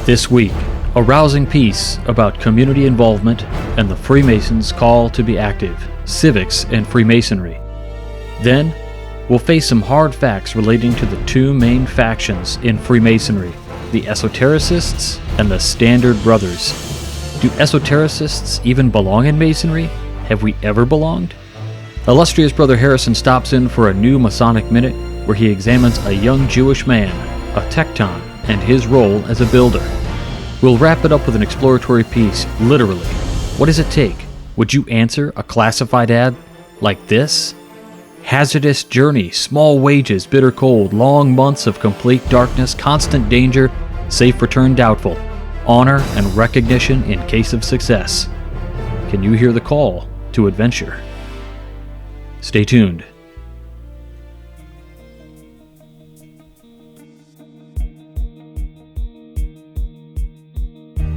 This week, a rousing piece about community involvement and the Freemasons' call to be active, Civics and Freemasonry. Then, we'll face some hard facts relating to the two main factions in Freemasonry, the esotericists and the Standard Brothers. Do esotericists even belong in Masonry? Have we ever belonged? Illustrious Brother Harrison stops in for a new Masonic Minute where he examines a young Jewish man, a Tekton, and his role as a builder. We'll wrap it up with an exploratory piece, literally. What does it take? Would you answer a classified ad like this? Hazardous journey, small wages, bitter cold, long months of complete darkness, constant danger, safe return doubtful, honor and recognition in case of success. Can you hear the call to adventure? Stay tuned.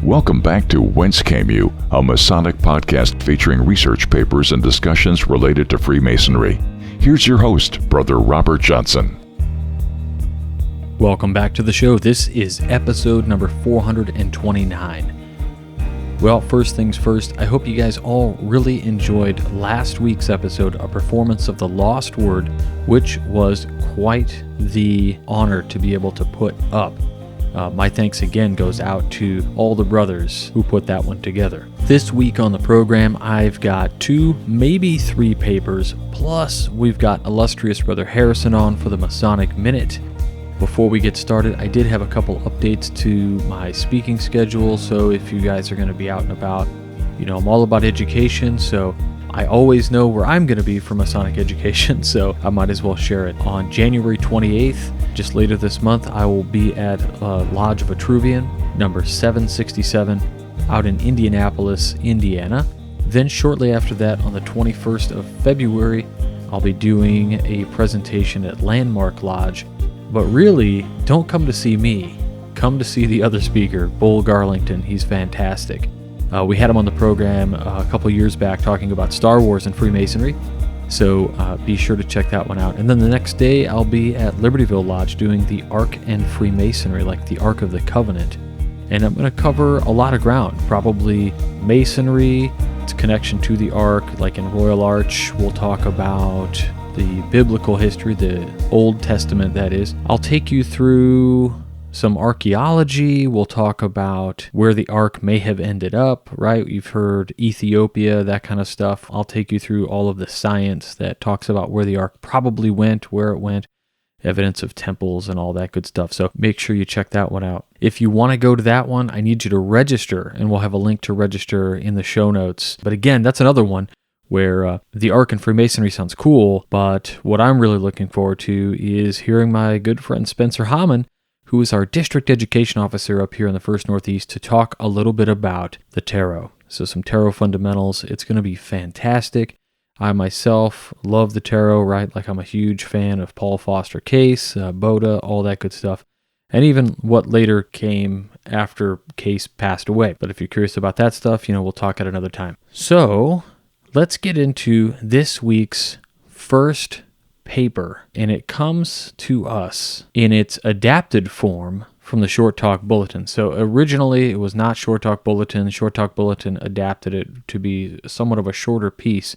Welcome back to Whence Came You, a Masonic podcast featuring research papers and discussions related to Freemasonry. Here's your host, Brother Robert Johnson. Welcome back to the show. This is episode number 429. Well, first things first, I hope you guys all really enjoyed last week's episode, A Performance of the Lost Word, which was quite the honor to be able to put up. My thanks again goes out to all the brothers who put that one together. This week on the program, I've got 2, maybe 3 papers, plus we've got illustrious Brother Harrison on for the Masonic Minute. Before we get started, I did have a couple updates to my speaking schedule, so if you guys are going to be out and about, I'm all about education, so I always know where I'm going to be for Masonic education, so I might as well share it. On January 28th, just later this month, I will be at Lodge of Vitruvian, number 767, out in Indianapolis, Indiana. Then shortly after that, on the 21st of February, I'll be doing a presentation at Landmark Lodge. But really, don't come to see me. Come to see the other speaker, Bull Garlington. He's fantastic. We had him on the program a couple years back talking about Star Wars and Freemasonry, so be sure to check that one out. And then the next day, I'll be at Libertyville Lodge doing the Ark and Freemasonry, like the Ark of the Covenant. And I'm going to cover a lot of ground, probably Masonry, its connection to the Ark, like in Royal Arch. We'll talk about the biblical history, the Old Testament, that is. I'll take you through some archaeology. We'll talk about where the Ark may have ended up, right? You've heard Ethiopia, that kind of stuff. I'll take you through all of the science that talks about where the Ark probably went, where it went, evidence of temples and all that good stuff. So make sure you check that one out. If you want to go to that one, I need you to register, and we'll have a link to register in the show notes. But again, that's another one where the Ark and Freemasonry sounds cool, but what I'm really looking forward to is hearing my good friend Spencer Hamann, who is our district education officer up here in the First Northeast, to talk a little bit about the tarot. So some tarot fundamentals. It's going to be fantastic. I myself love the tarot, right? Like I'm a huge fan of Paul Foster Case, Boda, all that good stuff. And even what later came after Case passed away. But if you're curious about that stuff, we'll talk at another time. So let's get into this week's first paper, and it comes to us in its adapted form from the Short Talk Bulletin. So originally it was not Short Talk Bulletin. Short Talk Bulletin adapted it to be somewhat of a shorter piece,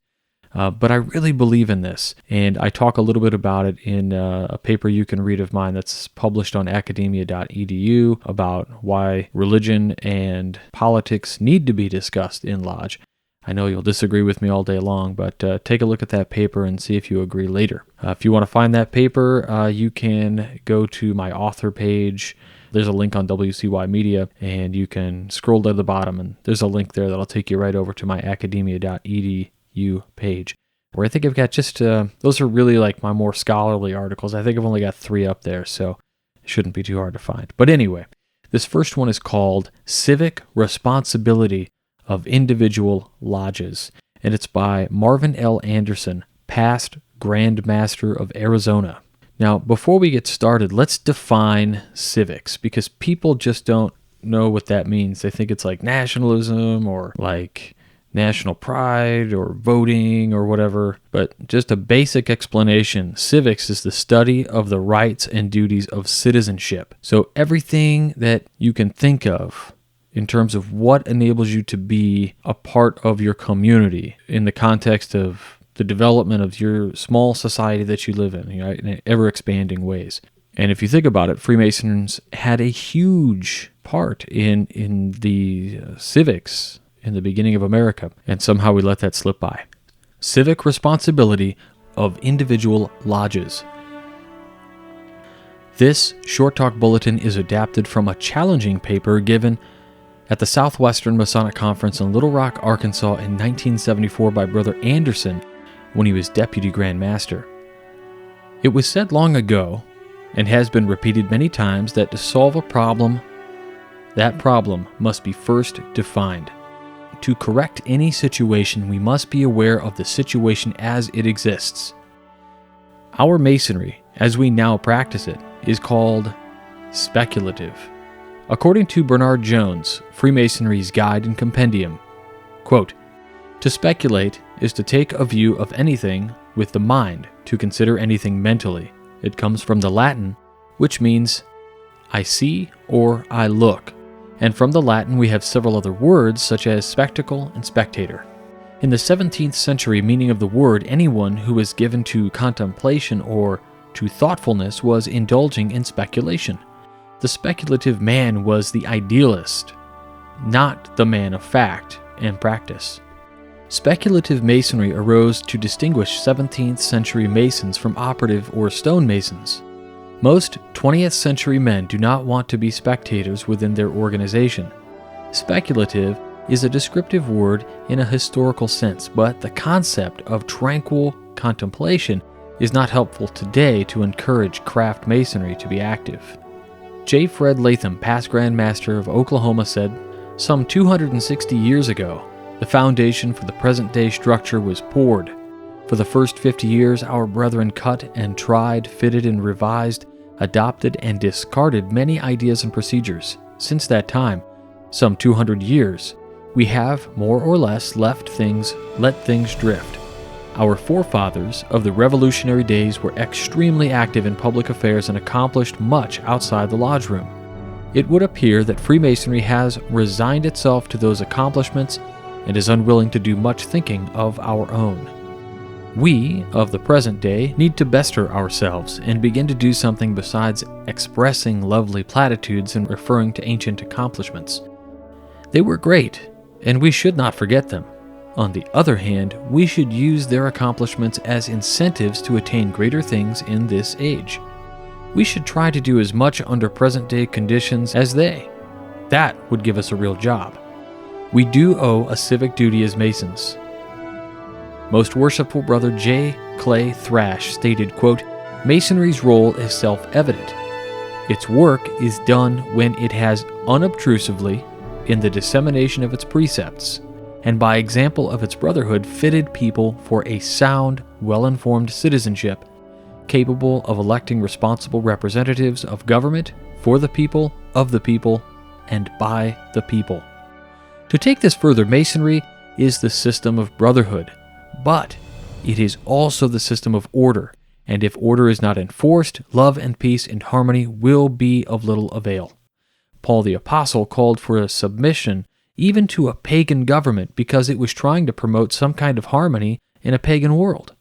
but I really believe in this, and I talk a little bit about it in a paper you can read of mine that's published on academia.edu about why religion and politics need to be discussed in Lodge. I know you'll disagree with me all day long, but take a look at that paper and see if you agree later. If you want to find that paper, you can go to my author page. There's a link on WCY Media, and you can scroll to the bottom, and there's a link there that'll take you right over to my academia.edu page, where I think I've got just, those are really like my more scholarly articles. I think I've only got 3 up there, so it shouldn't be too hard to find. But anyway, this first one is called Civic Responsibility of Individual Lodges, and it's by Marvin L. Anderson, past Grand Master of Arizona. Now, before we get started, let's define civics, because people just don't know what that means. They think it's like nationalism or like national pride or voting or whatever, but just a basic explanation. Civics is the study of the rights and duties of citizenship. So everything that you can think of in terms of what enables you to be a part of your community in the context of the development of your small society that you live in, right, in ever-expanding ways. And if you think about it, Freemasons had a huge part in the civics in the beginning of America, and somehow we let that slip by. Civic responsibility of individual lodges. This Short Talk Bulletin is adapted from a challenging paper given at the Southwestern Masonic Conference in Little Rock, Arkansas in 1974 by Brother Anderson when he was Deputy Grand Master. It was said long ago, and has been repeated many times, that to solve a problem, that problem must be first defined. To correct any situation, we must be aware of the situation as it exists. Our Masonry, as we now practice it, is called speculative. According to Bernard Jones, Freemasonry's Guide and Compendium, quote, "To speculate is to take a view of anything with the mind, to consider anything mentally. It comes from the Latin, which means I see or I look. And from the Latin we have several other words such as spectacle and spectator. In the 17th century meaning of the word, anyone who was given to contemplation or to thoughtfulness was indulging in speculation. The speculative man was the idealist, not the man of fact and practice. Speculative Masonry arose to distinguish 17th century Masons from operative or stonemasons. Most 20th century men do not want to be spectators within their organization. Speculative is a descriptive word in a historical sense, but the concept of tranquil contemplation is not helpful today to encourage craft masonry to be active. J. Fred Latham, past Grand Master of Oklahoma, said, "Some 260 years ago, the foundation for the present-day structure was poured. For the first 50 years, our brethren cut and tried, fitted and revised, adopted and discarded many ideas and procedures. Since that time, some 200 years, we have more or less let things drift. Our forefathers of the revolutionary days were extremely active in public affairs and accomplished much outside the lodge room. It would appear that Freemasonry has resigned itself to those accomplishments and is unwilling to do much thinking of our own. We, of the present day, need to bestir ourselves and begin to do something besides expressing lovely platitudes and referring to ancient accomplishments. They were great, and we should not forget them. On the other hand, we should use their accomplishments as incentives to attain greater things in this age. We should try to do as much under present-day conditions as they. That would give us a real job. We do owe a civic duty as Masons." Most Worshipful Brother J. Clay Thrash stated, quote, "Masonry's role is self-evident. Its work is done when it has unobtrusively, in the dissemination of its precepts, and by example of its brotherhood, fitted people for a sound, well-informed citizenship, capable of electing responsible representatives of government for the people, of the people, and by the people. To take this further, Masonry is the system of brotherhood, but it is also the system of order, and if order is not enforced, love and peace and harmony will be of little avail. Paul the Apostle called for a submission even to a pagan government because it was trying to promote some kind of harmony in a pagan world.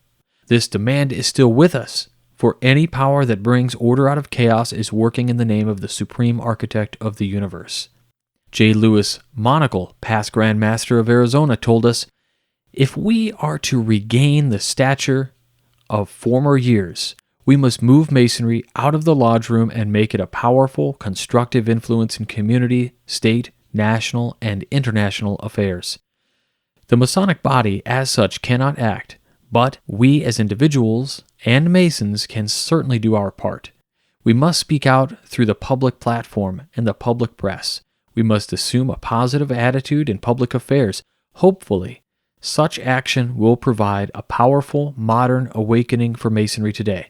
This demand is still with us, for any power that brings order out of chaos is working in the name of the supreme architect of the universe. J. Lewis Monocle, past Grand Master of Arizona, told us, "If we are to regain the stature of former years, we must move Masonry out of the lodge room and make it a powerful, constructive influence in community, state, national, and international affairs. The Masonic body, as such, cannot act, but we as individuals and Masons can certainly do our part. We must speak out through the public platform and the public press. We must assume a positive attitude in public affairs. Hopefully, such action will provide a powerful, modern awakening for Masonry today.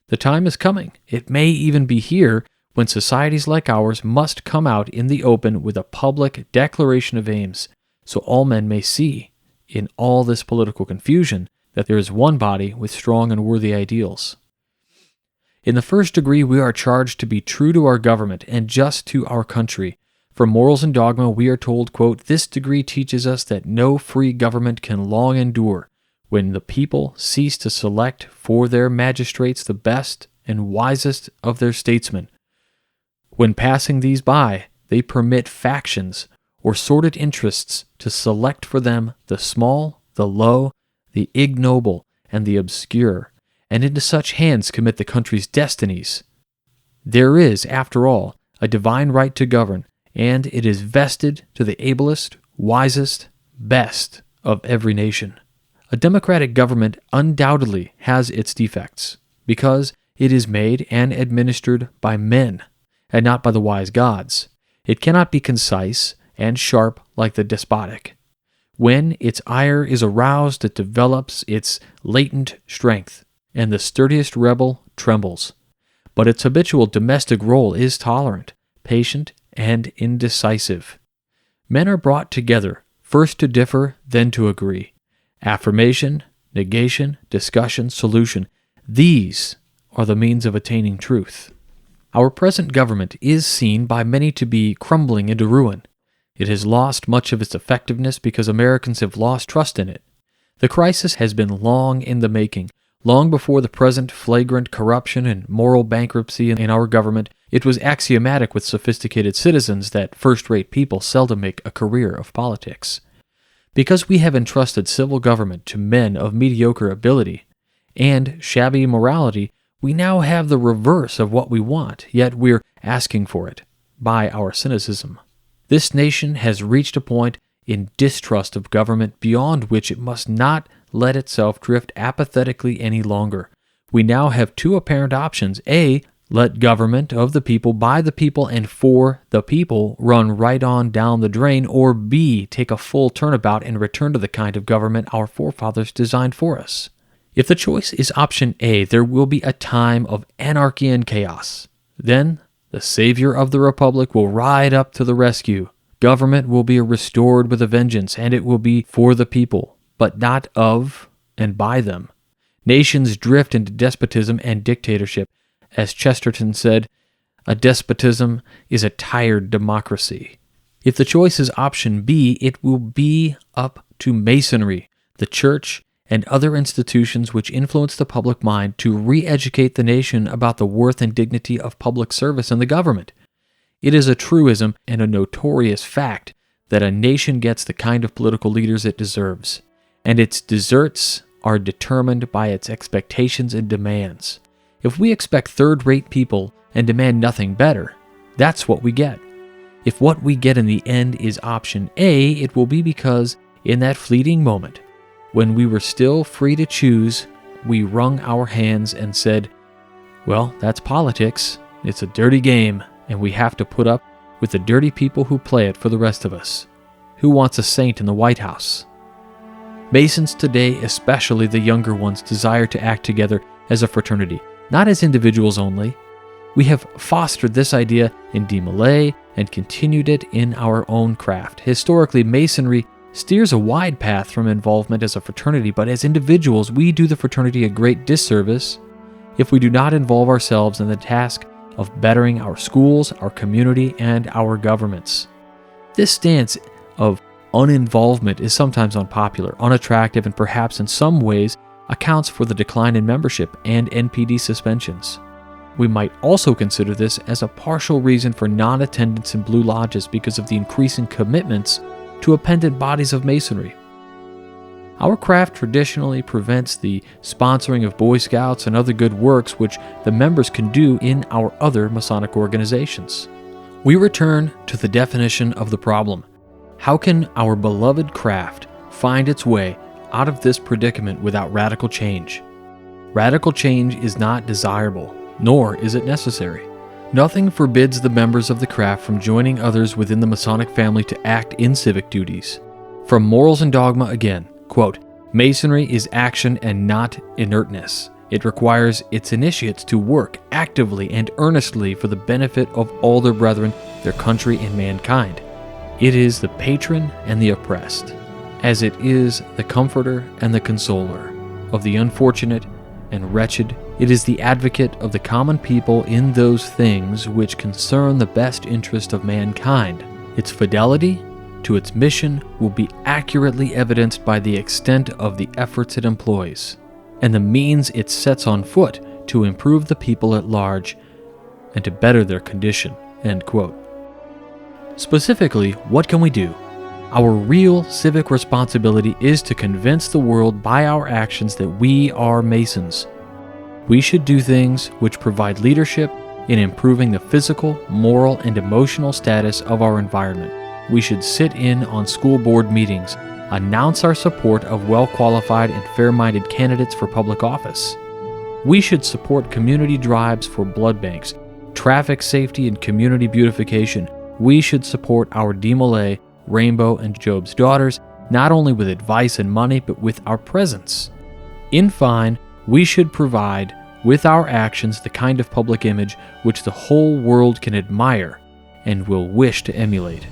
The time is coming, it may even be here, when societies like ours must come out in the open with a public declaration of aims, so all men may see in all this political confusion that there is one body with strong and worthy ideals. In the first degree, we are charged to be true to our government and just to our country. From Morals and Dogma, we are told, quote, "This degree teaches us that no free government can long endure when the people cease to select for their magistrates the best and wisest of their statesmen. When passing these by, they permit factions or sordid interests to select for them the small, the low, the ignoble, and the obscure, and into such hands commit the country's destinies. There is, after all, a divine right to govern, and it is vested to the ablest, wisest, best of every nation. A democratic government undoubtedly has its defects, because it is made and administered by men, and not by the wise gods. It cannot be concise and sharp like the despotic. When its ire is aroused, it develops its latent strength, and the sturdiest rebel trembles. But its habitual domestic role is tolerant, patient, and indecisive. Men are brought together, first to differ, then to agree. Affirmation, negation, discussion, solution, these are the means of attaining truth. Our present government is seen by many to be crumbling into ruin. It has lost much of its effectiveness because Americans have lost trust in it. The crisis has been long in the making. Long before the present flagrant corruption and moral bankruptcy in our government, it was axiomatic with sophisticated citizens that first-rate people seldom make a career of politics. Because we have entrusted civil government to men of mediocre ability and shabby morality, we now have the reverse of what we want, yet we're asking for it by our cynicism. This nation has reached a point in distrust of government beyond which it must not let itself drift apathetically any longer. We now have two apparent options. A, let government of the people, by the people, and for the people run right on down the drain, or B, take a full turnabout and return to the kind of government our forefathers designed for us. If the choice is option A, there will be a time of anarchy and chaos. Then the savior of the republic will ride up to the rescue. Government will be restored with a vengeance, and it will be for the people, but not of and by them. Nations drift into despotism and dictatorship. As Chesterton said, a despotism is a tired democracy. If the choice is option B, it will be up to Masonry, the church, and other institutions which influence the public mind to re-educate the nation about the worth and dignity of public service in the government. It is a truism and a notorious fact that a nation gets the kind of political leaders it deserves, and its deserts are determined by its expectations and demands. If we expect third-rate people and demand nothing better, that's what we get. If what we get in the end is option A, it will be because, in that fleeting moment, when we were still free to choose, we wrung our hands and said, well, that's politics. It's a dirty game, and we have to put up with the dirty people who play it for the rest of us. Who wants a saint in the White House? Masons today, especially the younger ones, desire to act together as a fraternity, not as individuals only. We have fostered this idea in De Molay and continued it in our own craft. Historically, Masonry steers a wide path from involvement as a fraternity, but as individuals, we do the fraternity a great disservice if we do not involve ourselves in the task of bettering our schools, our community, and our governments. This stance of uninvolvement is sometimes unpopular, unattractive, and perhaps in some ways accounts for the decline in membership and NPD suspensions. We might also consider this as a partial reason for non-attendance in Blue Lodges because of the increasing commitments to appendant bodies of Masonry. Our craft traditionally prevents the sponsoring of Boy Scouts and other good works which the members can do in our other Masonic organizations. We return to the definition of the problem. How can our beloved craft find its way out of this predicament without radical change? Radical change is not desirable, nor is it necessary. Nothing forbids the members of the craft from joining others within the Masonic family to act in civic duties. From Morals and Dogma again, quote, Masonry is action and not inertness. It requires its initiates to work actively and earnestly for the benefit of all their brethren, their country, and mankind. It is the patron and the oppressed. as it is the comforter and the consoler of the unfortunate and wretched. It is the advocate of the common people in those things which concern the best interest of mankind. Its fidelity to its mission will be accurately evidenced by the extent of the efforts it employs, and the means it sets on foot to improve the people at large and to better their condition." End quote. Specifically, what can we do? Our real civic responsibility is to convince the world by our actions that we are Masons. We should do things which provide leadership in improving the physical, moral, and emotional status of our environment. We should sit in on school board meetings, announce our support of well-qualified and fair-minded candidates for public office. We should support community drives for blood banks, traffic safety, and community beautification. We should support our DeMolay, Rainbow, and Job's daughters, not only with advice and money, but with our presence. In fine, we should provide, with our actions, the kind of public image which the whole world can admire and will wish to emulate.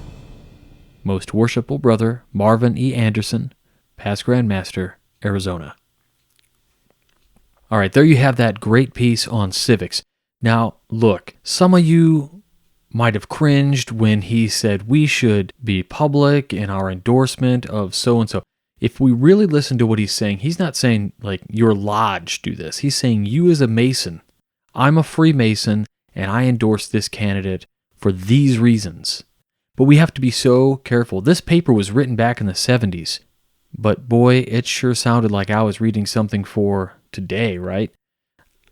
Most Worshipful Brother Marvin E. Anderson, Past Grand Master, Arizona. All right, there you have that great piece on civics. Now, look, some of you might have cringed when he said we should be public in our endorsement of so-and-so. If we really listen to what he's saying, he's not saying, like, your lodge do this. He's saying you as a Mason, I'm a Freemason, and I endorse this candidate for these reasons. But we have to be so careful. This paper was written back in the 70s, but boy, it sure sounded like I was reading something for today, right?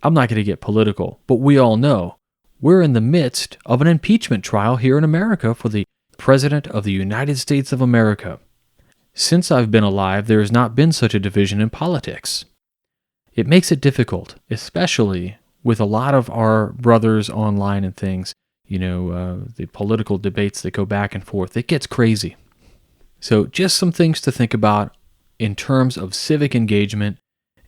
I'm not going to get political, but we all know we're in the midst of an impeachment trial here in America for the President of the United States of America. Since I've been alive, there has not been such a division in politics. It makes it difficult, especially with a lot of our brothers online and things, the political debates that go back and forth. It gets crazy. So just some things to think about in terms of civic engagement.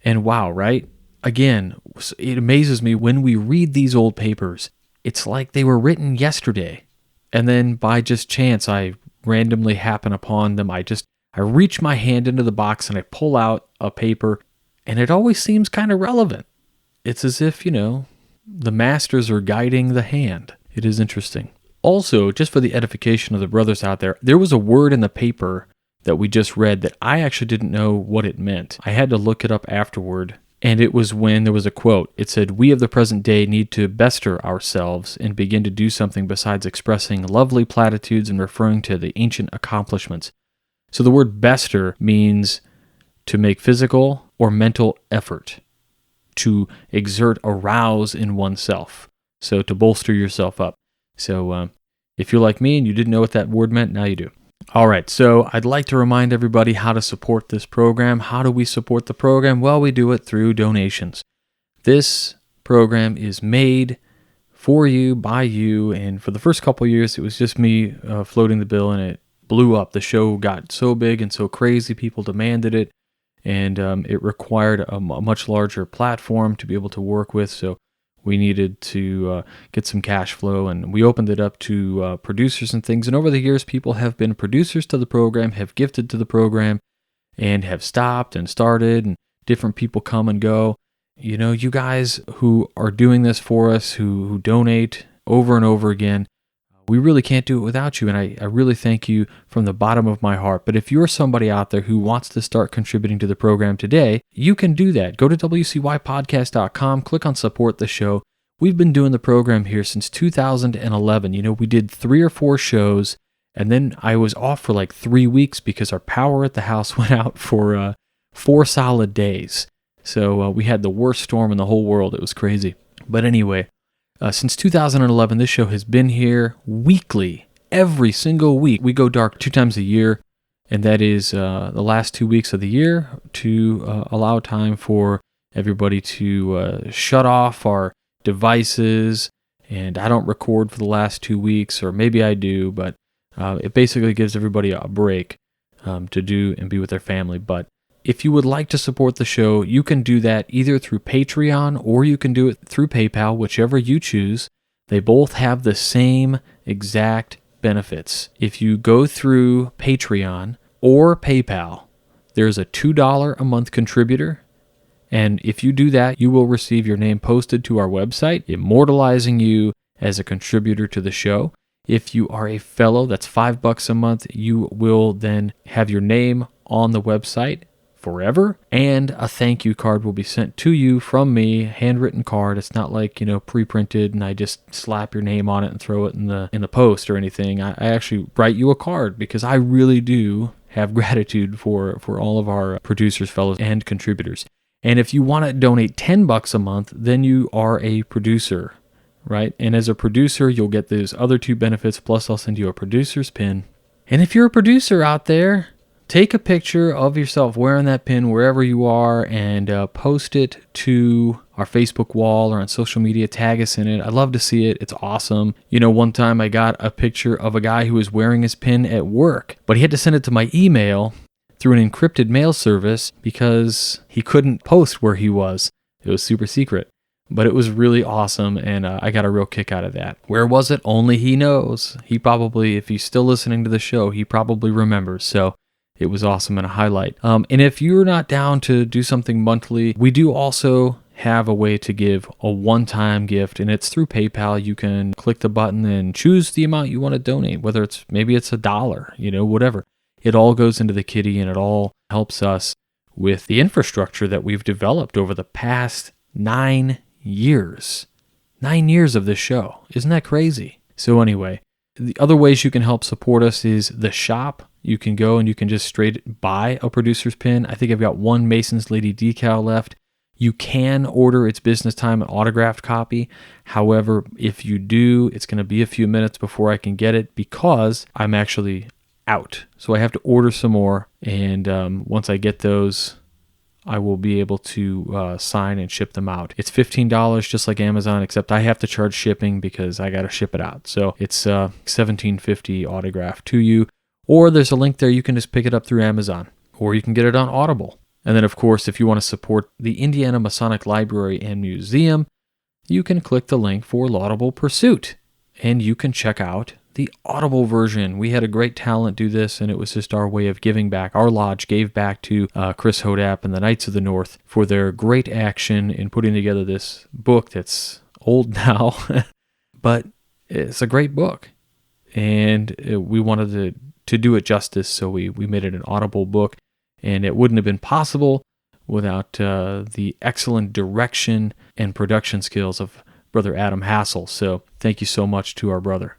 And wow, right? Again, it amazes me when we read these old papers. It's like they were written yesterday. And then by just chance, I randomly happen upon them. I reach my hand into the box and I pull out a paper, and it always seems kind of relevant. It's as if, the masters are guiding the hand. It is interesting. Also, just for the edification of the brothers out there was a word in the paper that we just read that I actually didn't know what it meant. I had to look it up afterward. And it was when there was a quote. It said, "We of the present day need to bestir ourselves and begin to do something besides expressing lovely platitudes and referring to the ancient accomplishments." So the word bestir means to make physical or mental effort, to exert a rouse in oneself, so to bolster yourself up. So if you're like me and you didn't know what that word meant, now you do. All right, so I'd like to remind everybody how to support this program. How do we support the program? Well, we do it through donations. This program is made for you, by you, and for the first couple of years, it was just me floating the bill, and it blew up. The show got so big and so crazy, people demanded it, and it required a much larger platform to be able to work with, so we needed to get some cash flow, and we opened it up to producers and things. And over the years, people have been producers to the program, have gifted to the program, and have stopped and started, and different people come and go. You guys who are doing this for us, who donate over and over again, we really can't do it without you, and I really thank you from the bottom of my heart. But if you're somebody out there who wants to start contributing to the program today, you can do that. Go to wcypodcast.com, click on Support the Show. We've been doing the program here since 2011. We did 3 or 4 shows, and then I was off for like 3 weeks because our power at the house went out for 4 solid days. So we had the worst storm in the whole world. It was crazy. But anyway, since 2011, this show has been here weekly, every single week. We go dark 2 times a year, and that is the last 2 weeks of the year to allow time for everybody to shut off our devices. And I don't record for the last 2 weeks, or maybe I do, but it basically gives everybody a break to do and be with their family. But if you would like to support the show, you can do that either through Patreon or you can do it through PayPal, whichever you choose. They both have the same exact benefits. If you go through Patreon or PayPal, There's a $2 a month contributor. And if you do that, you will receive your name posted to our website, immortalizing you as a contributor to the show. If you are a fellow, that's $5 a month. You will then have your name on the website forever, and a thank you card will be sent to you from me, handwritten card. It's not like, pre-printed and I just slap your name on it and throw it in the post or anything. I actually write you a card because I really do have gratitude for all of our producers, fellows, and contributors. And if you want to donate $10 a month, then you are a producer, right? And as a producer, you'll get those other two benefits, plus I'll send you a producer's pin. And if you're a producer out there, take a picture of yourself wearing that pin wherever you are and post it to our Facebook wall or on social media. Tag us in it. I'd love to see it. It's awesome. One time I got a picture of a guy who was wearing his pin at work, but he had to send it to my email through an encrypted mail service because he couldn't post where he was. It was super secret. But it was really awesome, and I got a real kick out of that. Where was it? Only he knows. He probably, if he's still listening to the show, he probably remembers. So it was awesome and a highlight. And if you're not down to do something monthly, we do also have a way to give a one-time gift, and it's through PayPal. You can click the button and choose the amount you want to donate, whether maybe it's $1, whatever. It all goes into the kitty, and it all helps us with the infrastructure that we've developed over the past 9 years. 9 years of this show. Isn't that crazy? So anyway, the other ways you can help support us is the shop. You can go and you can just straight buy a producer's pin. I think I've got one Mason's Lady decal left. You can order its business time an autographed copy. However, if you do, it's going to be a few minutes before I can get it because I'm actually out. So I have to order some more, and once I get those, I will be able to sign and ship them out. It's $15 just like Amazon, except I have to charge shipping because I got to ship it out. So it's $17.50 autographed to you, or there's a link there. You can just pick it up through Amazon, or you can get it on Audible. And then, of course, if you want to support the Indiana Masonic Library and Museum, you can click the link for Laudable Pursuit, and you can check out the Audible version. We had a great talent do this, and it was just our way of giving back. Our lodge gave back to Chris Hodap and the Knights of the North for their great action in putting together this book that's old now, but it's a great book. And we wanted to do it justice, so we made it an Audible book, and it wouldn't have been possible without the excellent direction and production skills of Brother Adam Hassel. So thank you so much to our brother.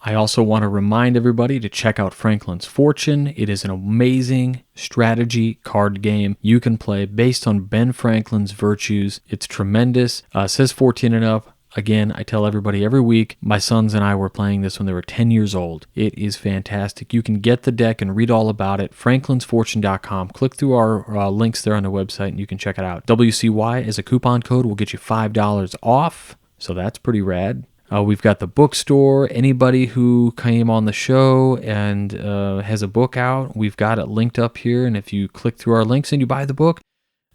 I also want to remind everybody to check out Franklin's Fortune. It is an amazing strategy card game you can play based on Ben Franklin's virtues. It's tremendous. Says 14 and up. Again, I tell everybody every week, my sons and I were playing this when they were 10 years old. It is fantastic. You can get the deck and read all about it. franklinsfortune.com. Click through our links there on the website and you can check it out. WCY as a coupon code will get you $5 off. So that's pretty rad. We've got the bookstore. Anybody who came on the show and has a book out, we've got it linked up here. And if you click through our links and you buy the book,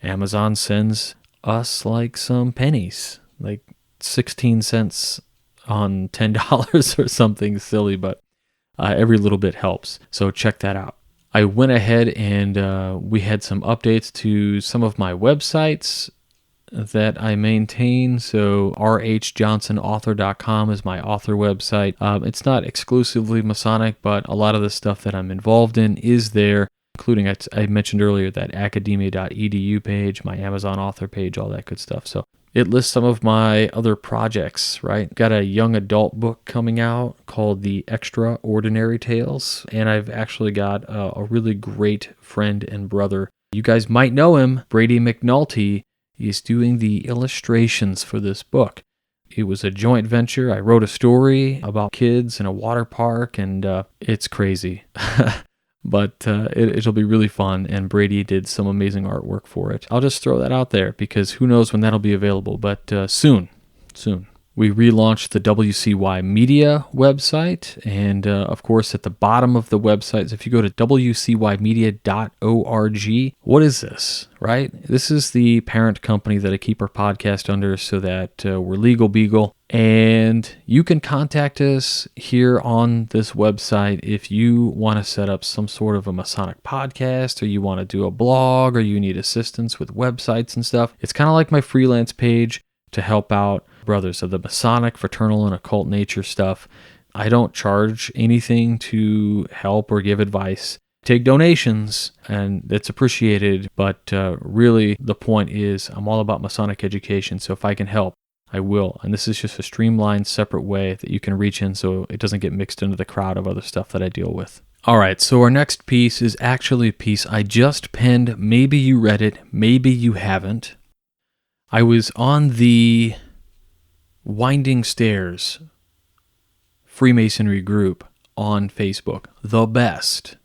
Amazon sends us like some pennies, like 16 cents on $10 or something silly, but every little bit helps. So check that out. I went ahead and we had some updates to some of my websites that I maintain. So rhjohnsonauthor.com is my author website. It's not exclusively Masonic, but a lot of the stuff that I'm involved in is there, including I mentioned earlier that academia.edu page, my Amazon author page, all that good stuff. So it lists some of my other projects, right? Got a young adult book coming out called The Extraordinary Tales, and I've actually got a really great friend and brother. You guys might know him, Brady McNulty. He's doing the illustrations for this book. It was a joint venture. I wrote a story about kids in a water park, and it's crazy. But it'll be really fun, and Brady did some amazing artwork for it. I'll just throw that out there because who knows when that'll be available, but soon. We relaunched the WCY Media website, and of course at the bottom of the website, if you go to wcymedia.org, what is this, right? This is the parent company that I keep our podcast under so that we're legal beagle, and you can contact us here on this website if you want to set up some sort of a Masonic podcast, or you want to do a blog, or you need assistance with websites and stuff. It's kind of like my freelance page to help out brothers of the Masonic, fraternal, and occult nature stuff. I don't charge anything to help or give advice. Take donations, and it's appreciated, but really the point is I'm all about Masonic education, so if I can help, I will. And this is just a streamlined, separate way that you can reach in so it doesn't get mixed into the crowd of other stuff that I deal with. All right, so our next piece is actually a piece I just penned. Maybe you read it, maybe you haven't. I was on the Winding Stairs Freemasonry group on Facebook, the best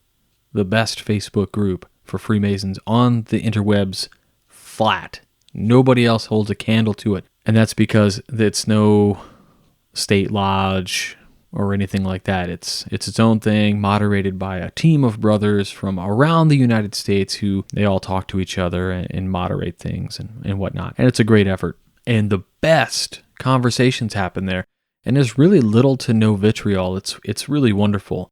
Facebook group for Freemasons on the interwebs, flat. Nobody else holds a candle to it, and that's because it's no state lodge or anything like that. It's its own thing, moderated by a team of brothers from around the United States who they all talk to each other and moderate things and whatnot. And it's a great effort. And the best conversations happen there. And there's really little to no vitriol. It's really wonderful.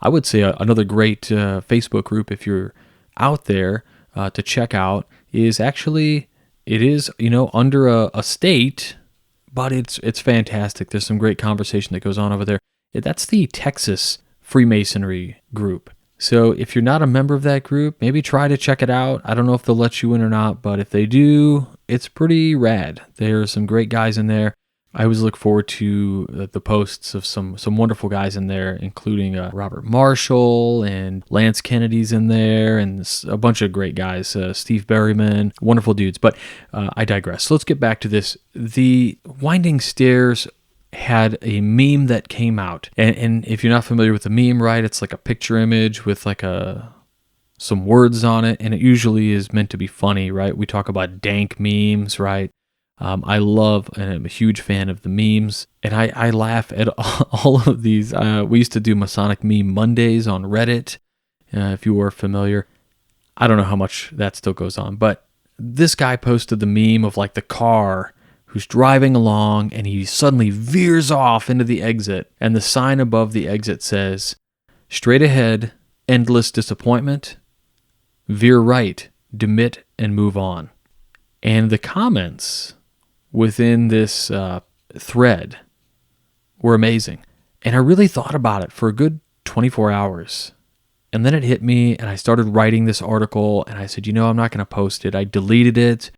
I would say another great Facebook group, if you're out there to check out, is actually, it is, under a state, but it's fantastic. There's some great conversation that goes on over there. That's the Texas Freemasonry group. So if you're not a member of that group, maybe try to check it out. I don't know if they'll let you in or not, but if they do, it's pretty rad. There are some great guys in there. I always look forward to the posts of some wonderful guys in there, including Robert Marshall and Lance Kennedy's in there, and a bunch of great guys, Steve Berryman, wonderful dudes. But I digress. So let's get back to this. The Winding Stairs had a meme that came out, and if you're not familiar with the meme, right, it's like a picture image with like some words on it, and it usually is meant to be funny, right? We talk about dank memes, right? I love and I'm a huge fan of the memes, and I laugh at all of these. We used to do Masonic Meme Mondays on Reddit, if you were familiar. I don't know how much that still goes on, but this guy posted the meme of like the car who's driving along, and he suddenly veers off into the exit, and the sign above the exit says, "Straight ahead, endless disappointment. Veer right, demit and move on." And the comments within this thread were amazing. And I really thought about it for a good 24 hours. And then it hit me, and I started writing this article, and I said, I'm not going to post it. I deleted it.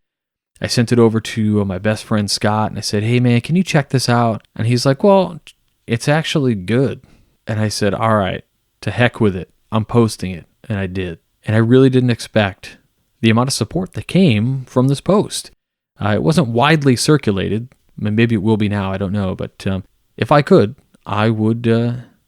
I sent it over to my best friend Scott, and I said, "Hey man, can you check this out?" And he's like, "Well, it's actually good." And I said, "All right, to heck with it. I'm posting it." And I did. And I really didn't expect the amount of support that came from this post. It wasn't widely circulated. Maybe it will be now. I don't know. But if I could, I would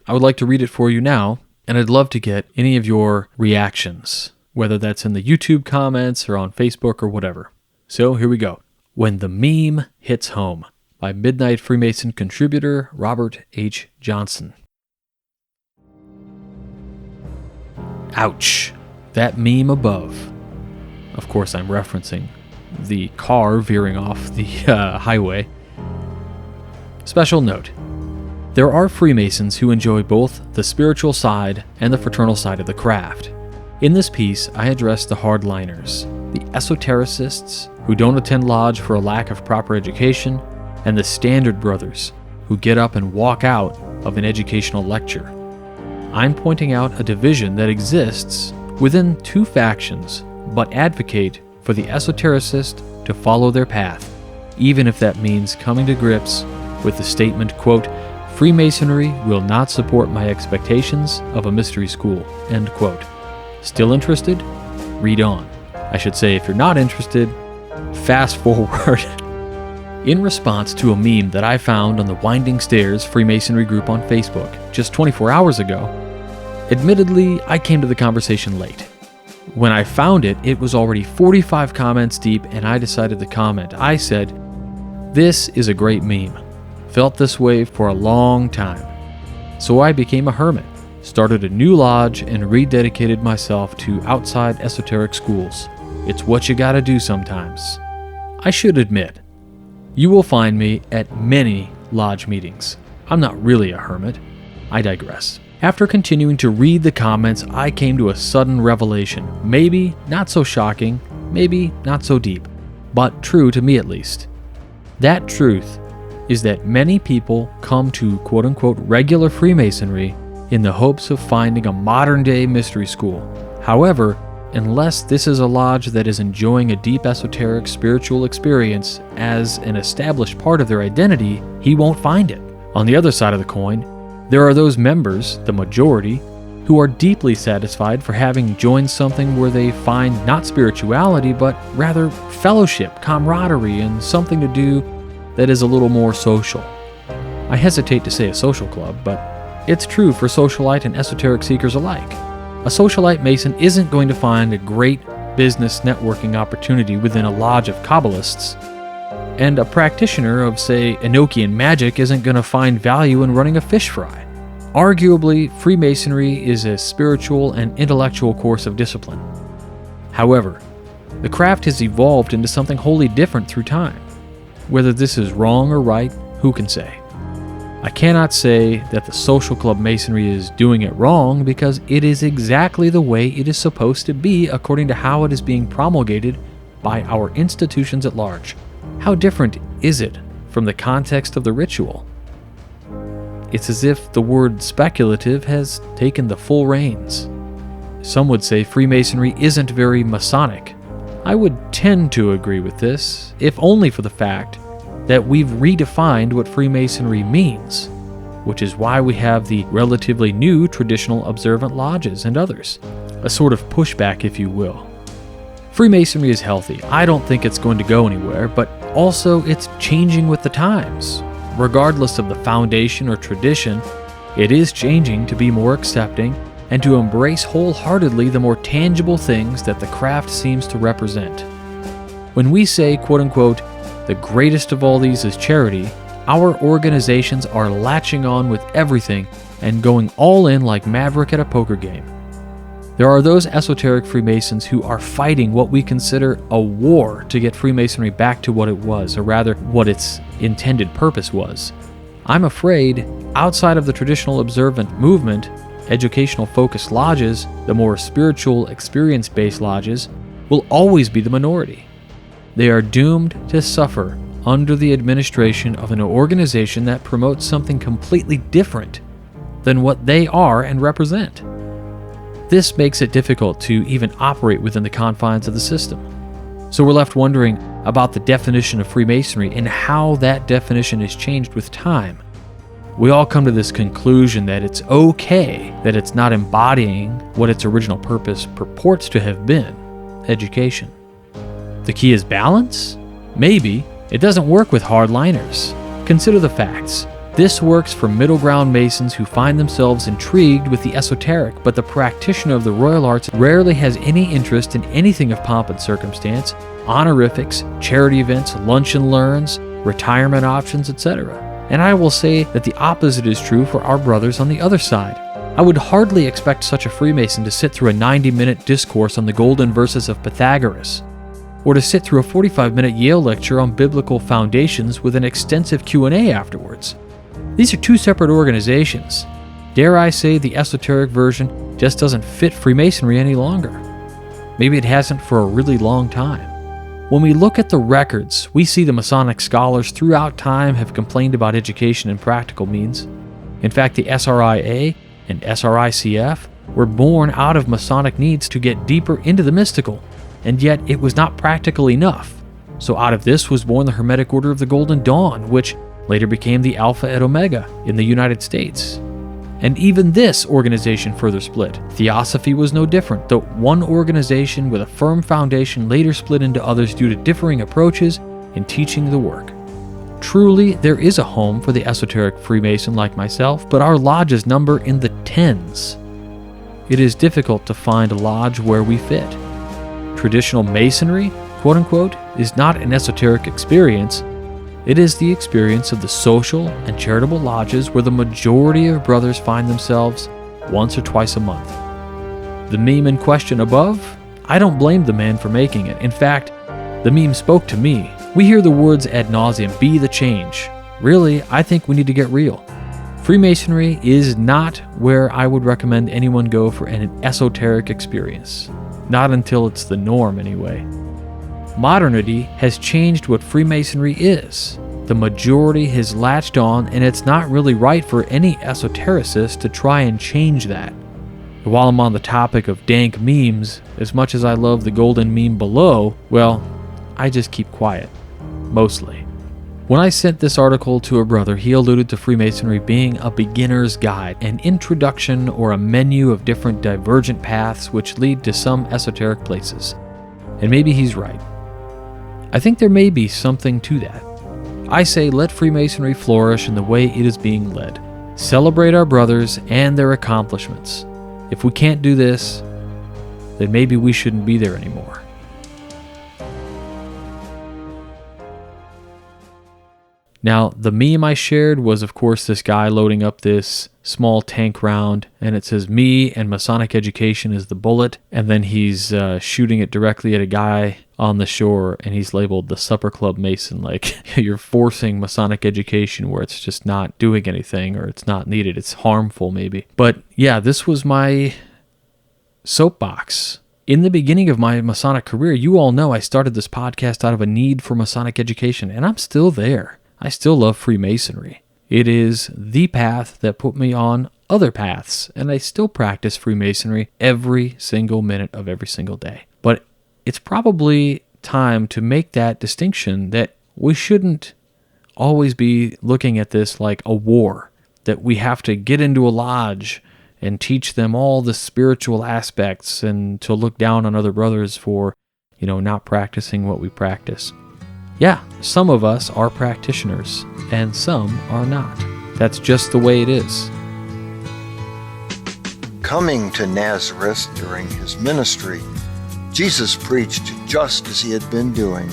like to read it for you now. And I'd love to get any of your reactions, whether that's in the YouTube comments or on Facebook or whatever. So here we go. When the Meme Hits Home by Midnight Freemason contributor Robert H. Johnson. Ouch. That meme above. Of course, I'm referencing the car veering off the highway. Special note. There are Freemasons who enjoy both the spiritual side and the fraternal side of the craft. In this piece, I address the hardliners, the esotericists who don't attend lodge for a lack of proper education, and the standard brothers who get up and walk out of an educational lecture. I'm pointing out a division that exists within two factions, but advocate for the esotericist to follow their path, even if that means coming to grips with the statement, quote, "Freemasonry will not support my expectations of a mystery school," end quote. Still interested? Read on. I should say, if you're not interested, fast forward. In response to a meme that I found on the Winding Stairs Freemasonry group on Facebook just 24 hours ago, admittedly, I came to the conversation late. When I found it, it was already 45 comments deep, and I decided to comment. I said, "This is a great meme. felt this way for a long time. So I became a hermit, started a new lodge, and rededicated myself to outside esoteric schools. It's what you gotta do sometimes. I should admit, you will find me at many lodge meetings. I'm not really a hermit. I digress. After continuing to read the comments, I came to a sudden revelation. Maybe not so shocking, maybe not so deep, but true to me at least. That truth is that many people come to quote-unquote regular Freemasonry in the hopes of finding a modern-day mystery school. However, unless this is a lodge that is enjoying a deep esoteric spiritual experience as an established part of their identity, he won't find it. On the other side of the coin, there are those members, the majority, who are deeply satisfied for having joined something where they find not spirituality, but rather fellowship, camaraderie, and something to do that is a little more social. I hesitate to say a social club, but it's true for socialite and esoteric seekers alike. A socialite Mason isn't going to find a great business networking opportunity within a lodge of Kabbalists, and a practitioner of, say, Enochian magic isn't going to find value in running a fish fry. Arguably, Freemasonry is a spiritual and intellectual course of discipline. However, the craft has evolved into something wholly different through time. Whether this is wrong or right, who can say? I cannot say that the social club Masonry is doing it wrong, because it is exactly the way it is supposed to be according to how it is being promulgated by our institutions at large. How different is it from the context of the ritual? It's as if the word speculative has taken the full reins. Some would say Freemasonry isn't very Masonic. I would tend to agree with this, if only for the fact that we've redefined what Freemasonry means, which is why we have the relatively new traditional observant lodges and others. A sort of pushback, if you will. Freemasonry is healthy. I don't think it's going to go anywhere, but also it's changing with the times. Regardless of the foundation or tradition, it is changing to be more accepting and to embrace wholeheartedly the more tangible things that the craft seems to represent. When we say, quote-unquote, the greatest of all these is charity, our organizations are latching on with everything and going all in like Maverick at a poker game. There are those esoteric Freemasons who are fighting what we consider a war to get Freemasonry back to what it was, or rather, what its intended purpose was. I'm afraid, outside of the traditional observant movement, educational-focused lodges, the more spiritual, experience-based lodges, will always be the minority. They are doomed to suffer under the administration of an organization that promotes something completely different than what they are and represent. This makes it difficult to even operate within the confines of the system. So we're left wondering about the definition of Freemasonry and how that definition has changed with time. We all come to this conclusion that it's okay that it's not embodying what its original purpose purports to have been, education. The key is balance? Maybe. It doesn't work with hardliners. Consider the facts. This works for middle ground Masons who find themselves intrigued with the esoteric, but the practitioner of the royal arts rarely has any interest in anything of pomp and circumstance, honorifics, charity events, lunch and learns, retirement options, etc. And I will say that the opposite is true for our brothers on the other side. I would hardly expect such a Freemason to sit through a 90-minute discourse on the golden verses of Pythagoras, or to sit through a 45-minute Yale lecture on biblical foundations with an extensive Q&A afterwards. These are two separate organizations. Dare I say the esoteric version just doesn't fit Freemasonry any longer. Maybe it hasn't for a really long time. When we look at the records, we see the Masonic scholars throughout time have complained about education and practical means. In fact, the SRIA and SRICF were born out of Masonic needs to get deeper into the mystical, and yet it was not practical enough. So out of this was born the Hermetic Order of the Golden Dawn, which later became the Alpha and Omega in the United States. And even this organization further split. Theosophy was no different, though one organization with a firm foundation later split into others due to differing approaches in teaching the work. Truly, there is a home for the esoteric Freemason like myself, but our lodges number in the tens. It is difficult to find a lodge where we fit. Traditional Masonry, quote-unquote, is not an esoteric experience. It is the experience of the social and charitable lodges where the majority of brothers find themselves once or twice a month. The meme in question above, I don't blame the man for making it. In fact, the meme spoke to me. We hear the words ad nauseum, be the change. Really, I think we need to get real. Freemasonry is not where I would recommend anyone go for an esoteric experience. Not until it's the norm, anyway. Modernity has changed what Freemasonry is. The majority has latched on, and it's not really right for any esotericist to try and change that. While I'm on the topic of dank memes, as much as I love the golden meme below, well, I just keep quiet. Mostly. When I sent this article to a brother, he alluded to Freemasonry being a beginner's guide, an introduction or a menu of different divergent paths which lead to some esoteric places. And maybe he's right. I think there may be something to that. I say let Freemasonry flourish in the way it is being led. Celebrate our brothers and their accomplishments. If we can't do this, then maybe we shouldn't be there anymore. Now, the meme I shared was, of course, this guy loading up this small tank round, and it says, me and Masonic education is the bullet, and then he's shooting it directly at a guy on the shore, and he's labeled the Supper Club Mason, like you're forcing Masonic education where it's just not doing anything, or it's not needed, it's harmful maybe. But yeah, this was my soapbox. In the beginning of my Masonic career, you all know I started this podcast out of a need for Masonic education, and I'm still there. I still love Freemasonry. It is the path that put me on other paths, and I still practice Freemasonry every single minute of every single day. But it's probably time to make that distinction that we shouldn't always be looking at this like a war, that we have to get into a lodge and teach them all the spiritual aspects and to look down on other brothers for, not practicing what we practice. Yeah, some of us are practitioners, and some are not. That's just the way it is. Coming to Nazareth during his ministry, Jesus preached just as he had been doing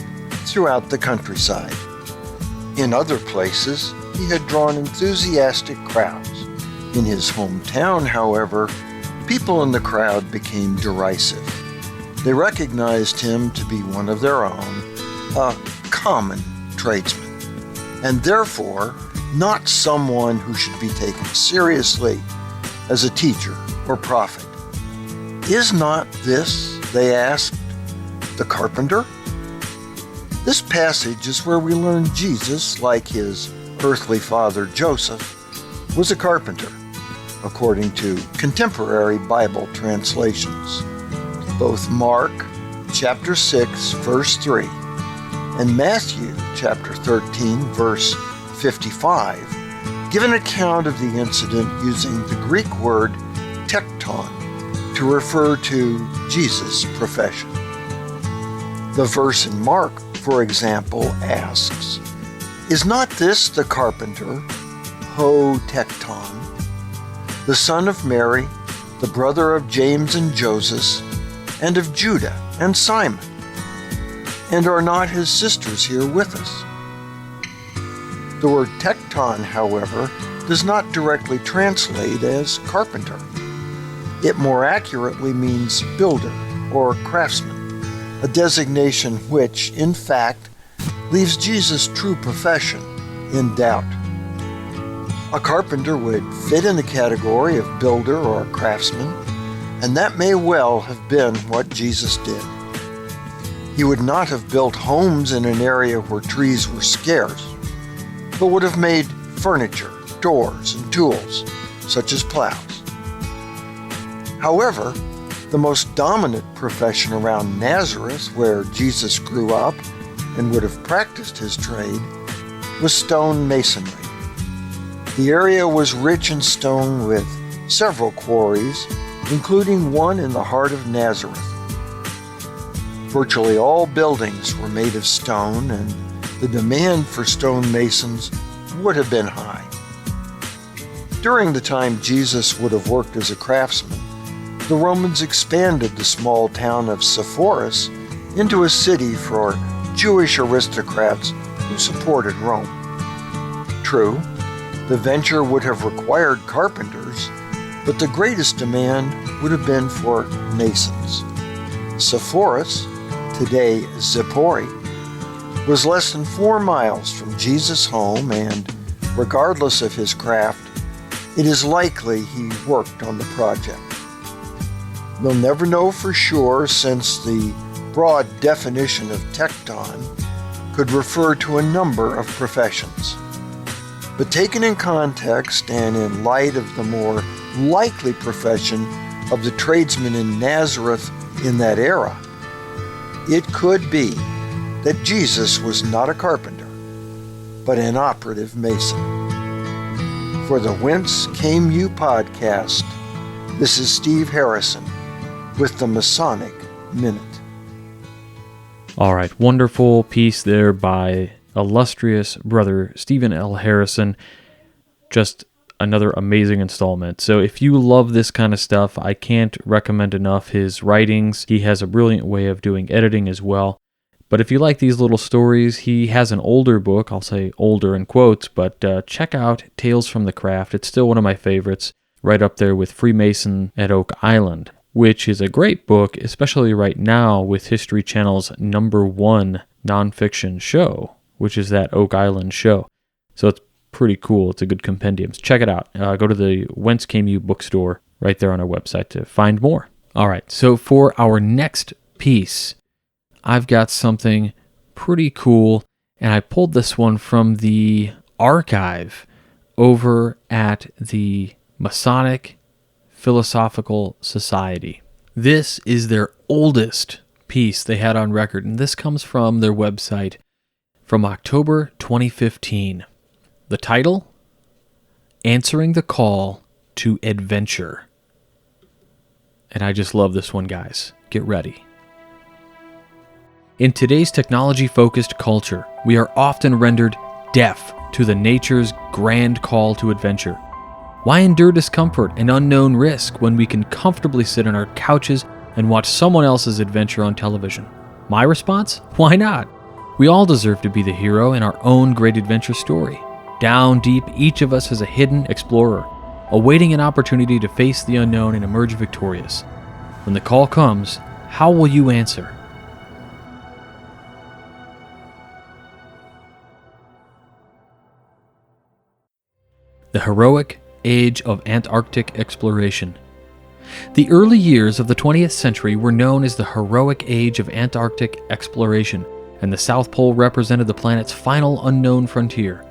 throughout the countryside. In other places, he had drawn enthusiastic crowds. In his hometown, however, people in the crowd became derisive. They recognized him to be one of their own, a common tradesman, and therefore not someone who should be taken seriously as a teacher or prophet. Is not this, they asked, the carpenter? This passage is where we learn Jesus, like his earthly father Joseph, was a carpenter, according to contemporary Bible translations. Both Mark chapter 6, verse 3, and Matthew chapter 13, verse 55, give an account of the incident using the Greek word Tekton to refer to Jesus' profession. The verse in Mark, for example, asks, is not this the carpenter, Tekton, the son of Mary, the brother of James and Joseph, and of Judah and Simon? And are not his sisters here with us? The word Tekton, however, does not directly translate as carpenter. It more accurately means builder or craftsman, a designation which, in fact, leaves Jesus' true profession in doubt. A carpenter would fit in the category of builder or craftsman, and that may well have been what Jesus did. He would not have built homes in an area where trees were scarce, but would have made furniture, doors, and tools, such as plows. However, the most dominant profession around Nazareth, where Jesus grew up and would have practiced his trade, was stone masonry. The area was rich in stone with several quarries, including one in the heart of Nazareth. Virtually all buildings were made of stone, and the demand for stonemasons would have been high. During the time Jesus would have worked as a craftsman, the Romans expanded the small town of Sepphoris into a city for Jewish aristocrats who supported Rome. True, the venture would have required carpenters, but the greatest demand would have been for masons. Sepphoris, today Zippori, was less than 4 miles from Jesus' home, and regardless of his craft, it is likely he worked on the project. We'll never know for sure, since the broad definition of Tekton could refer to a number of professions. But taken in context and in light of the more likely profession of the tradesmen in Nazareth in that era, it could be that Jesus was not a carpenter, but an operative mason. For the Whence Came You podcast, this is Steve Harrison with the Masonic Minute. All right, wonderful piece there by illustrious brother Stephen L. Harrison. Just another amazing installment. So if you love this kind of stuff, I can't recommend enough his writings. He has a brilliant way of doing editing as well. But if you like these little stories, he has an older book, I'll say older in quotes, but check out Tales from the Craft. It's still one of my favorites, right up there with Freemason at Oak Island, which is a great book, especially right now with History Channel's #1 nonfiction show, which is that Oak Island show. So it's pretty cool. It's a good compendium. So check it out. Go to the Whence Came You bookstore right there on our website to find more. All right, so for our next piece, I've got something pretty cool, and I pulled this one from the archive over at the Masonic Philosophical Society. This is their oldest piece they had on record, and this comes from their website from October 2015. The title, Answering the Call to Adventure. And I just love this one, guys. Get ready. In today's technology-focused culture, we are often rendered deaf to the nature's grand call to adventure. Why endure discomfort and unknown risk when we can comfortably sit on our couches and watch someone else's adventure on television? My response? Why not? We all deserve to be the hero in our own great adventure story. Down deep, each of us is a hidden explorer, awaiting an opportunity to face the unknown and emerge victorious. When the call comes, how will you answer? The heroic age of Antarctic exploration. The early years of the 20th century were known as the heroic age of Antarctic exploration, and the South Pole represented the planet's final unknown frontier.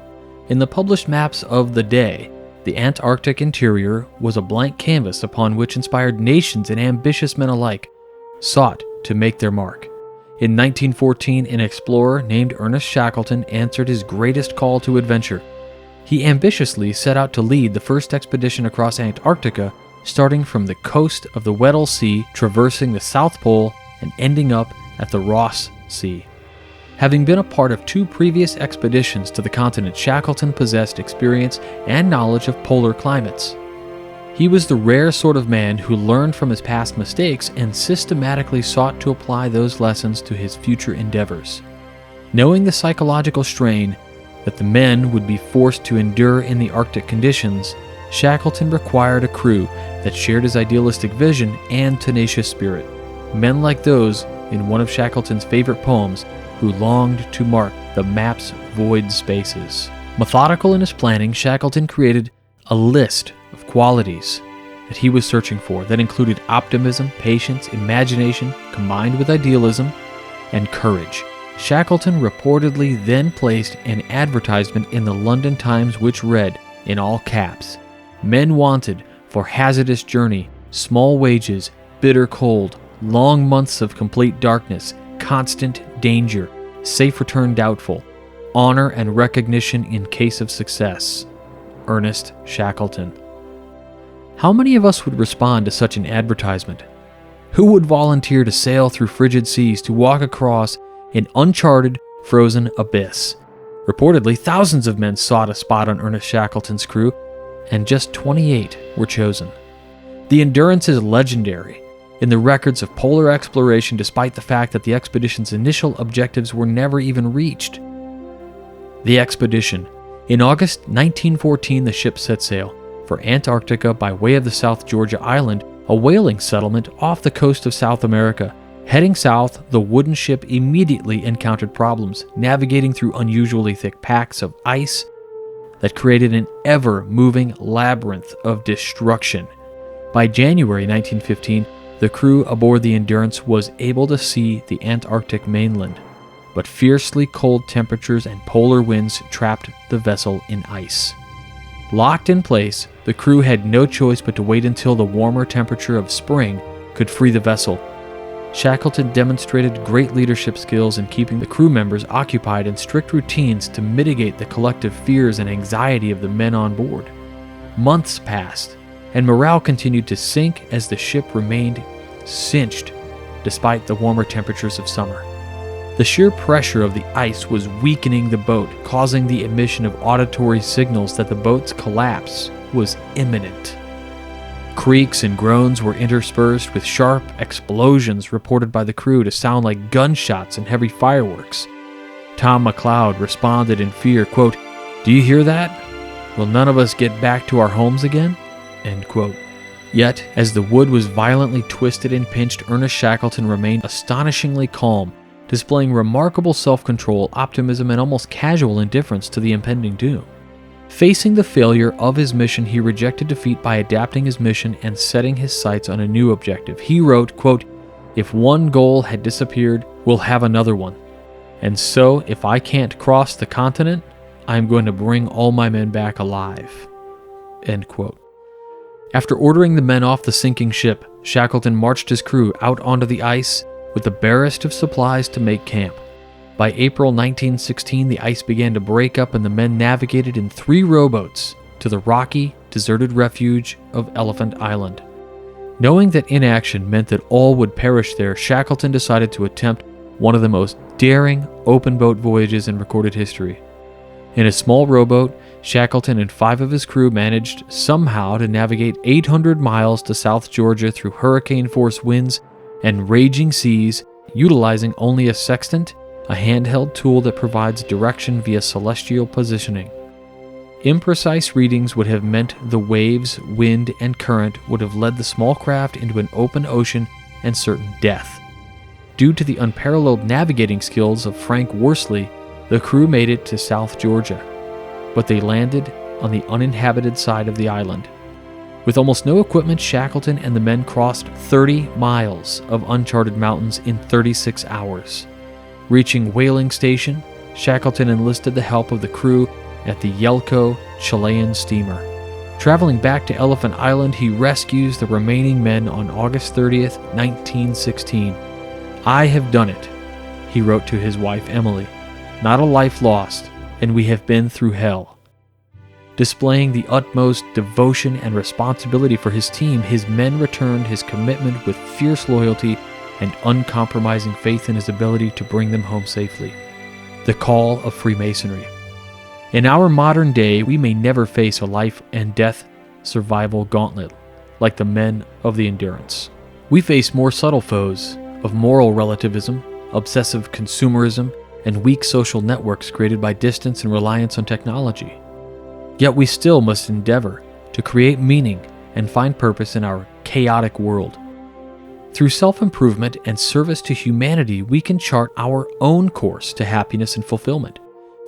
In the published maps of the day, the Antarctic interior was a blank canvas upon which inspired nations and ambitious men alike sought to make their mark. In 1914, an explorer named Ernest Shackleton answered his greatest call to adventure. He ambitiously set out to lead the first expedition across Antarctica, starting from the coast of the Weddell Sea, traversing the South Pole, and ending up at the Ross Sea. Having been a part of 2 previous expeditions to the continent, Shackleton possessed experience and knowledge of polar climates. He was the rare sort of man who learned from his past mistakes and systematically sought to apply those lessons to his future endeavors. Knowing the psychological strain that the men would be forced to endure in the Arctic conditions, Shackleton required a crew that shared his idealistic vision and tenacious spirit. Men like those in one of Shackleton's favorite poems, who longed to mark the map's void spaces. Methodical in his planning, Shackleton created a list of qualities that he was searching for that included optimism, patience, imagination, combined with idealism, and courage. Shackleton reportedly then placed an advertisement in the London Times which read, in all caps, "Men wanted for hazardous journey, small wages, bitter cold, long months of complete darkness, constant danger, safe return doubtful, honor and recognition in case of success. Ernest Shackleton." How many of us would respond to such an advertisement? Who would volunteer to sail through frigid seas, to walk across an uncharted, frozen abyss? Reportedly, thousands of men sought a spot on Ernest Shackleton's crew, and just 28 were chosen. The endurance is legendary in the records of polar exploration, despite the fact that the expedition's initial objectives were never even reached. The expedition. In August 1914, the ship set sail for Antarctica by way of the South Georgia Island, a whaling settlement off the coast of South America. Heading south, the wooden ship immediately encountered problems, navigating through unusually thick packs of ice that created an ever-moving labyrinth of destruction. By January 1915, the crew aboard the Endurance was able to see the Antarctic mainland, but fiercely cold temperatures and polar winds trapped the vessel in ice. Locked in place, the crew had no choice but to wait until the warmer temperature of spring could free the vessel. Shackleton demonstrated great leadership skills in keeping the crew members occupied in strict routines to mitigate the collective fears and anxiety of the men on board. Months passed, and morale continued to sink as the ship remained cinched despite the warmer temperatures of summer. The sheer pressure of the ice was weakening the boat, causing the emission of auditory signals that the boat's collapse was imminent. Creaks and groans were interspersed with sharp explosions reported by the crew to sound like gunshots and heavy fireworks. Tom McLeod responded in fear, quote, "Do you hear that? Will none of us get back to our homes again?" End quote. Yet, as the wood was violently twisted and pinched, Ernest Shackleton remained astonishingly calm, displaying remarkable self-control, optimism, and almost casual indifference to the impending doom. Facing the failure of his mission, he rejected defeat by adapting his mission and setting his sights on a new objective. He wrote, quote, "If one goal had disappeared, we'll have another one. And so, if I can't cross the continent, I'm going to bring all my men back alive." End quote. After ordering the men off the sinking ship, Shackleton marched his crew out onto the ice with the barest of supplies to make camp. By April 1916, the ice began to break up and the men navigated in 3 rowboats to the rocky, deserted refuge of Elephant Island. Knowing that inaction meant that all would perish there, Shackleton decided to attempt one of the most daring open boat voyages in recorded history. In a small rowboat, Shackleton and 5 of his crew managed somehow to navigate 800 miles to South Georgia through hurricane-force winds and raging seas, utilizing only a sextant, a handheld tool that provides direction via celestial positioning. Imprecise readings would have meant the waves, wind, and current would have led the small craft into an open ocean and certain death. Due to the unparalleled navigating skills of Frank Worsley, the crew made it to South Georgia, but they landed on the uninhabited side of the island. With almost no equipment, Shackleton and the men crossed 30 miles of uncharted mountains in 36 hours. Reaching Whaling Station, Shackleton enlisted the help of the crew at the Yelko Chilean steamer. Traveling back to Elephant Island, he rescues the remaining men on August 30th, 1916. "I have done it," he wrote to his wife Emily. "Not a life lost, and we have been through hell." Displaying the utmost devotion and responsibility for his team, his men returned his commitment with fierce loyalty and uncompromising faith in his ability to bring them home safely. The call of Freemasonry. In our modern day, we may never face a life and death survival gauntlet like the men of the Endurance. We face more subtle foes of moral relativism, obsessive consumerism, and weak social networks created by distance and reliance on technology. Yet we still must endeavor to create meaning and find purpose in our chaotic world. Through self-improvement and service to humanity, we can chart our own course to happiness and fulfillment.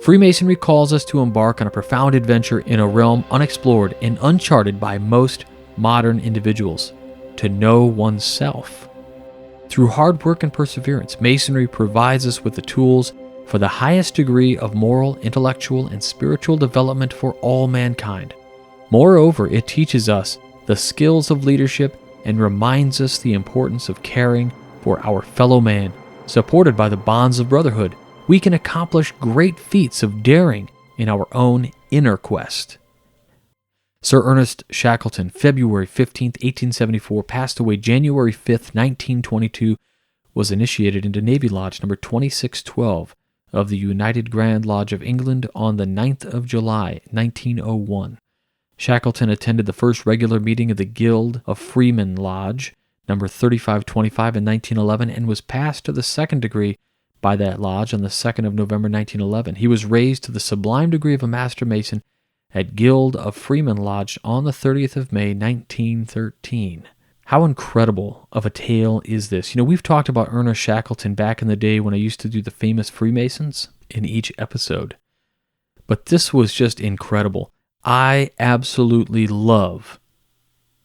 Freemasonry calls us to embark on a profound adventure in a realm unexplored and uncharted by most modern individuals, to know oneself. Through hard work and perseverance, Masonry provides us with the tools for the highest degree of moral, intellectual, and spiritual development for all mankind. Moreover, it teaches us the skills of leadership and reminds us the importance of caring for our fellow man. Supported by the bonds of brotherhood, we can accomplish great feats of daring in our own inner quest. Sir Ernest Shackleton, February 15, 1874, passed away January 5, 1922, was initiated into Navy Lodge number 2612 of the United Grand Lodge of England on the 9th of July, 1901. Shackleton attended the first regular meeting of the Guild of Freemen Lodge, number 3525 in 1911, and was passed to the second degree by that lodge on the 2nd of November 1911. He was raised to the sublime degree of a Master Mason at Guild of Freemen Lodge on the 30th of May, 1913. How incredible of a tale is this? You know, we've talked about Ernest Shackleton back in the day when I used to do the famous Freemasons in each episode. But this was just incredible. I absolutely love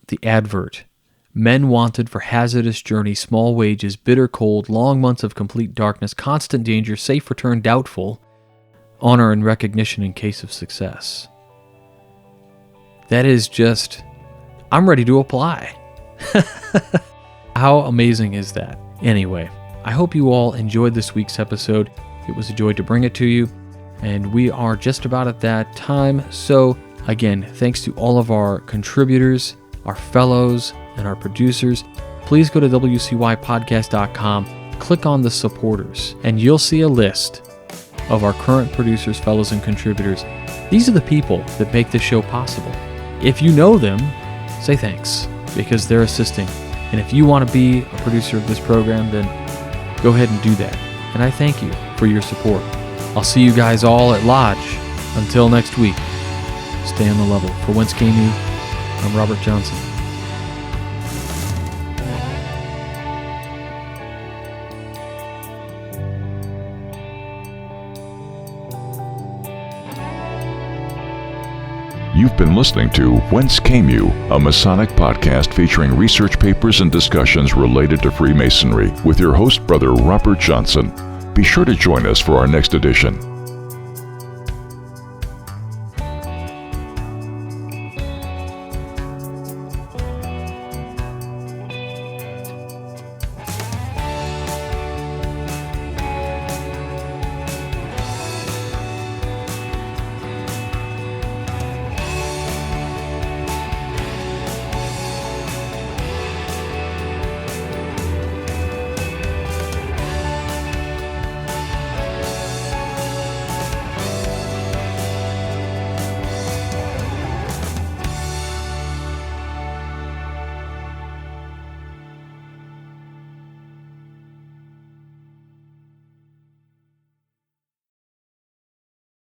the advert. Men wanted for hazardous journey, small wages, bitter cold, long months of complete darkness, constant danger, safe return doubtful, honor and recognition in case of success. That is just, I'm ready to apply. How amazing is that? Anyway, I hope you all enjoyed this week's episode. It was a joy to bring it to you, and we are just about at that time. So again, thanks to all of our contributors, our fellows, and our producers. Please go to wcypodcast.com, click on the supporters, and you'll see a list of our current producers, fellows, and contributors. These are the people that make this show possible. If you know them, say thanks, because they're assisting. And if you want to be a producer of this program, then go ahead and do that. And I thank you for your support. I'll see you guys all at Lodge. Until next week, stay on the level. For Whence Came You, I'm Robert Johnson. You've been listening to Whence Came You, a Masonic podcast featuring research papers and discussions related to Freemasonry with your host, Brother Robert Johnson. Be sure to join us for our next edition.